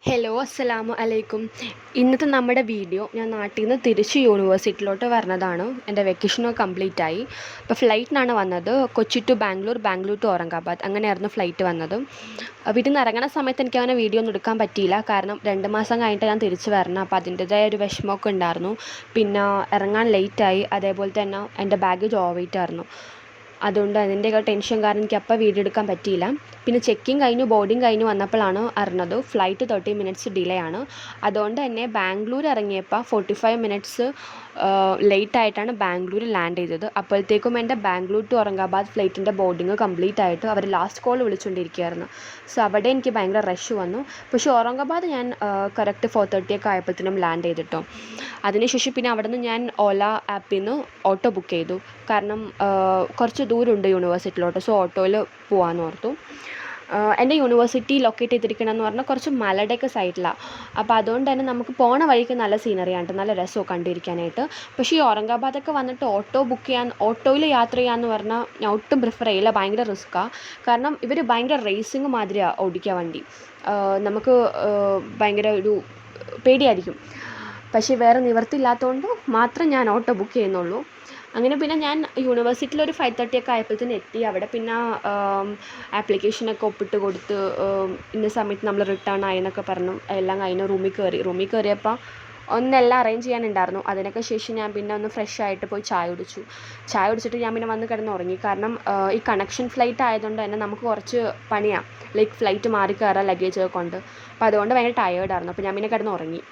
Hello അസ്സലാമു അലൈക്കും. ഇന്നത്തെ നമ്മുടെ വീഡിയോ ഞാൻ നാട്ടിൽ നിന്ന് തിരിച്ച് യൂണിവേഴ്സിറ്റിയിലോട്ട് വരുന്നതാണ്. എൻ്റെ വെക്കേഷനൊക്കെ കംപ്ലീറ്റ് ആയി. അപ്പോൾ ഫ്ലൈറ്റിനാണ് വന്നത്. കൊച്ചി ടു ബാംഗ്ലൂർ, ബാംഗ്ലൂർ ടു ഔറംഗാബാദ്, അങ്ങനെയായിരുന്നു ഫ്ലൈറ്റ് വന്നത്. വീട്ടിൽ നിന്ന് ഇറങ്ങുന്ന സമയത്ത് എനിക്ക് അങ്ങനെ വീഡിയോ ഒന്നും എടുക്കാൻ പറ്റിയില്ല. കാരണം 2 മാസം കഴിഞ്ഞിട്ട് ഞാൻ തിരിച്ച് വരണം. അപ്പോൾ അതിൻ്റേതായ ഒരു വിഷമമൊക്കെ ഉണ്ടായിരുന്നു. പിന്നെ ഇറങ്ങാൻ ലേറ്റായി. അതേപോലെ തന്നെ എൻ്റെ ബാഗേജ് ഓവർ വെയിറ്റ് ആയിരുന്നു. അതുകൊണ്ട് അതിൻ്റെയൊക്കെ ടെൻഷൻ കാരണം എനിക്ക് അപ്പോൾ വീഡിയോ എടുക്കാൻ പറ്റിയില്ല. പിന്നെ ചെക്കിങ് കഴിഞ്ഞു, ബോർഡിങ് കഴിഞ്ഞ് വന്നപ്പോഴാണ് അറിഞ്ഞത് ഫ്ലൈറ്റ് 30 മിനിറ്റ്സ് ഡിലേ ആണ്. അതുകൊണ്ട് തന്നെ ബാംഗ്ലൂർ ഇറങ്ങിയപ്പോൾ 45 മിനിറ്റ്സ് ലേറ്റ് ആയിട്ടാണ് ബാംഗ്ലൂർ ലാൻഡ് ചെയ്തത്. അപ്പോഴത്തേക്കും എൻ്റെ ബാംഗ്ലൂർ ടു ഔറംഗാബാദ് ഫ്ലൈറ്റിൻ്റെ ബോർഡിങ് കംപ്ലീറ്റ് ആയിട്ട് അവർ ലാസ്റ്റ് കോൾ വിളിച്ചുകൊണ്ടിരിക്കുകയായിരുന്നു. സോ അവിടെ എനിക്ക് ഭയങ്കര റഷ് വന്നു. പക്ഷേ ഔറംഗാബാദ് ഞാൻ കറക്റ്റ് 4:30 ഒക്കെ ആയപ്പോഴത്തേനും ലാൻഡ് ചെയ്തിട്ടോ. അതിനുശേഷം പിന്നെ അവിടെ നിന്ന് ഞാൻ ഓല ആപ്പിൽ നിന്ന് ഓട്ടോ ബുക്ക് ചെയ്തു. കാരണം കുറച്ച് ദൂരമുണ്ട് യൂണിവേഴ്സിറ്റിയിലോട്ട്. സോ ഓട്ടോയിൽ പോകാമെന്ന് ഓർത്തു. എൻ്റെ യൂണിവേഴ്സിറ്റി ലൊക്കേറ്റ് ചെയ്തിരിക്കണമെന്ന് പറഞ്ഞാൽ കുറച്ച് മലയുടെയൊക്കെ സൈഡിലാണ്. അപ്പോൾ അതുകൊണ്ട് തന്നെ നമുക്ക് പോണ വഴിക്ക് നല്ല സീനറിയാണ്, നല്ല രസമൊക്കെ കണ്ടിരിക്കാനായിട്ട്. പക്ഷേ ഈ ഔറംഗാബാദൊക്കെ വന്നിട്ട് ഓട്ടോ ബുക്ക് ചെയ്യാൻ, ഓട്ടോയിൽ യാത്ര ചെയ്യാമെന്ന് പറഞ്ഞാൽ ഞാൻ ഒട്ടും പ്രിഫർ ചെയ്യില്ല. ഭയങ്കര റിസ്ക്കാണ്. കാരണം ഇവർ ഭയങ്കര റേസിങ് മാതിരിയാണ് ഓടിക്കുക വണ്ടി. നമുക്ക് ഭയങ്കര ഒരു പേടിയായിരിക്കും. പക്ഷേ വേറെ നിവർത്തിയില്ലാത്തതുകൊണ്ട് മാത്രം ഞാൻ ഓട്ടോ ബുക്ക് ചെയ്യുന്നുള്ളൂ. അങ്ങനെ പിന്നെ ഞാൻ യൂണിവേഴ്സിറ്റിയിൽ ഒരു 5:30 ഒക്കെ ആയപ്പോഴത്തേന് എത്തി. അവിടെ പിന്നെ ആപ്ലിക്കേഷനൊക്കെ ഒപ്പിട്ട് കൊടുത്ത് ഇന്ന സമയത്ത് നമ്മൾ റിട്ടേൺ ആയി എന്നൊക്കെ പറഞ്ഞു. എല്ലാം കഴിഞ്ഞ് റൂമിൽ കയറിയപ്പോൾ ഒന്നെല്ലാം അറേഞ്ച് ചെയ്യാനുണ്ടായിരുന്നു. അതിനൊക്കെ ശേഷം ഞാൻ പിന്നെ ഒന്ന് ഫ്രഷ് ആയിട്ട് പോയി ചായ കുടിച്ചിട്ട് ഞാൻ പിന്നെ വന്ന് കിടന്നുറങ്ങി. കാരണം ഈ കണക്ഷൻ ഫ്ലൈറ്റ് ആയതുകൊണ്ട് തന്നെ നമുക്ക് കുറച്ച് പണിയാണ്. ലൈക്ക് ഫ്ലൈറ്റ് മാറി കയറാൻ ലഗേജൊക്കെ കൊണ്ട്. അപ്പോൾ അതുകൊണ്ട് ഭയങ്കര ടയേർഡായിരുന്നു. അപ്പോൾ ഞാൻ പിന്നെ കിടന്നുറങ്ങി.